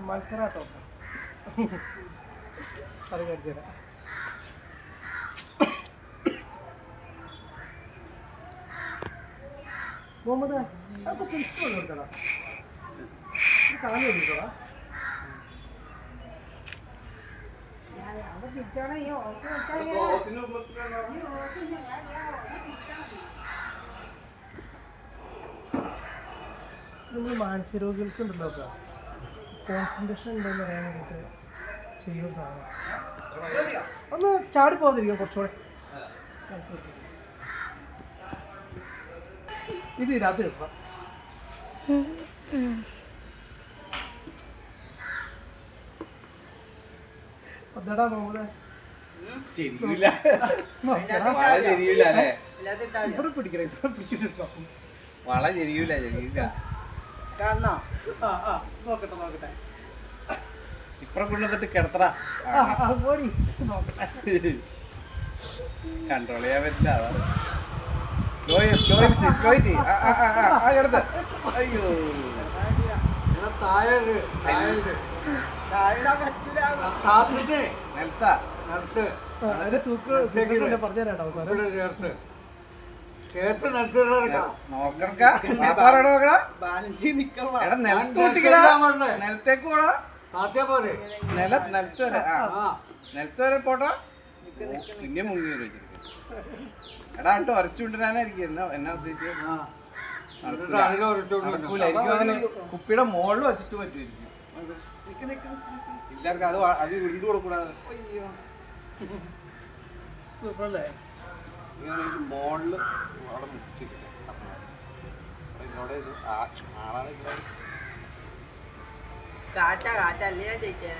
മത്സരാട്ടോ അത് കാണിച്ചു തരാം. മുഹമ്മദ് അതൊക്കെ ഇഷ്ടമുള്ള കൊടുക്കടാ, കാലം കൊടുക്കടാ. നമ്മൾ മാനസിക രോഗികൾക്ക് ഉണ്ടല്ലോ കോൺസെൻട്രേഷൻ ഉണ്ടെന്ന് പറയാൻ വേണ്ടിയിട്ട് ചെയ്യുന്ന സാധനം. ഒന്ന് ചാടി പോകാതിരിക്കും കുറച്ചുകൂടെ. ഇത് ഇതിനകത്ത് കിട്ടണം. അതെടാ നോക്കണേ ഇവിടെ പിടിക്കണേ, ഇവിടെ പിടിച്ചിട്ടോ വള ചെരിയൂല ചെരിയൂല. നോക്കട്ടെ നോക്കട്ടെ. ഇപ്പറ കൊണ്ടുവന്നിട്ട് കിടത്തടാ. പോരി നോക്കട്ടെ. കൺട്രോൾ ചെയ്യാൻ പറ്റില്ല. സ്ലോ ചെയ്യ്. കിടത്ത്. അയ്യോ നിലത്താ പറഞ്ഞുതരാട്ടോ അവസാനം. നിലത്തേക്ക് പോടാ. നിലത്ത് വരെ പോട്ടാ. പിന്നെ മുങ്ങി വെച്ചിരിക്കും. എടാ എന്നിട്ട് ഉരച്ചുകൊണ്ടിരാനായിരിക്കും എന്നാ ഉദ്ദേശിച്ചത്. എനിക്ക് അതിന് കുപ്പിയുടെ മുകളിൽ വെച്ചിട്ട് പറ്റുമായിരിക്കും. എല്ലാവർക്കും അത് വിണ്ടു കൊടുക്കൂടാതെ. സൂപ്പറല്ലേ മോളില് അവിടെ മുറ്റിട്ടില്ല. എന്നോട് ആളാണ് കാറ്റല്ലേ ചോദിച്ചേ.